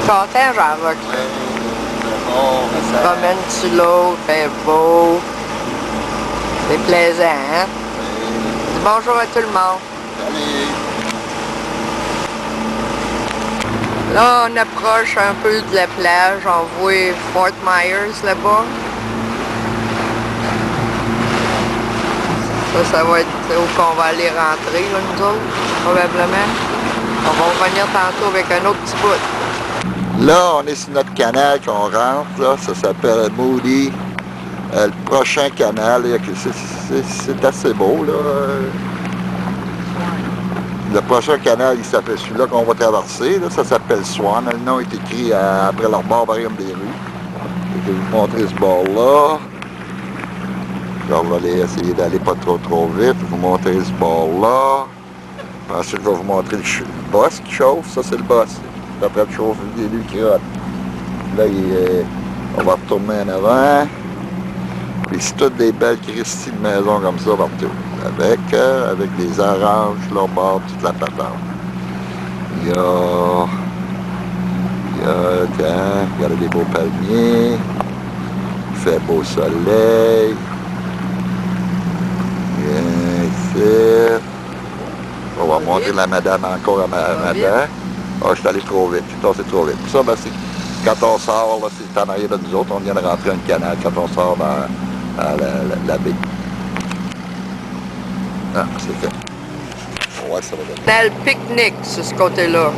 content, Jean-Roch? Oui, c'est bon, mais Tu ça... te promènes sur l'eau, fait beau. C'est plaisant, hein? Oui. Dis bonjour à tout le monde. Salut! Là, on approche un peu de la plage. On voit Fort Myers là-bas. Ça va être où qu'on va aller rentrer, là, nous autres, probablement. On va revenir tantôt avec un autre petit bout. Là, on est sur notre canal qu'on rentre, là, ça s'appelle Moody. Le prochain canal, c'est assez beau, là. Le prochain canal, il s'appelle celui-là qu'on va traverser, là, ça s'appelle Swan. Le nom est écrit après l'arborium des rues. Je vais vous montrer ce bord-là. Je vais aller essayer d'aller pas trop vite. Je vais vous montrer ce bord-là. Ensuite, je vais vous montrer le boss qui chauffe. Ça, c'est le boss. Après de chauffer, il est lui qui rote. Là, on va retourner en avant. Puis c'est toutes des belles Christie de maisons comme ça partout. Avec des oranges, là, au bord, toute la patente. Il y a des beaux palmiers. Il fait beau soleil. Ici. On va montrer la madame encore à madame. Ah, je suis allé trop vite, c'est trop vite. Ça, ben, c'est quand on sort, là, c'est en arrière de nous autres, on vient de rentrer dans le canal quand on sort dans la baie. Ah, c'est fait. On voit que ça va donner. Dans le pique-nique, sur ce côté-là.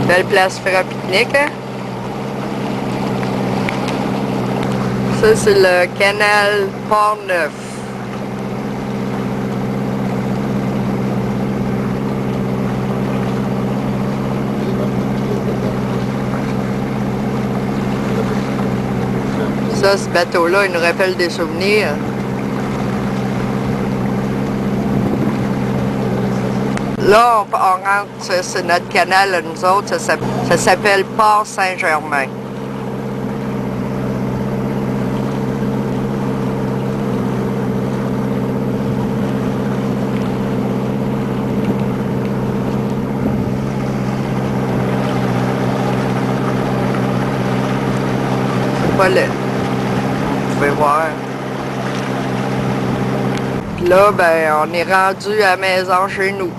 Belle place pour faire un pique-nique, hein? Ça, c'est le canal Port-Neuf. Ça, ce bateau-là, il nous rappelle des souvenirs. Là, on rentre, c'est notre canal à nous autres, ça s'appelle Port Saint-Germain. Voilà. Vous pouvez voir. Puis là, ben, on est rendu à la maison chez nous.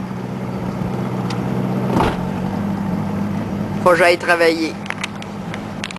Faut que j'aille travailler.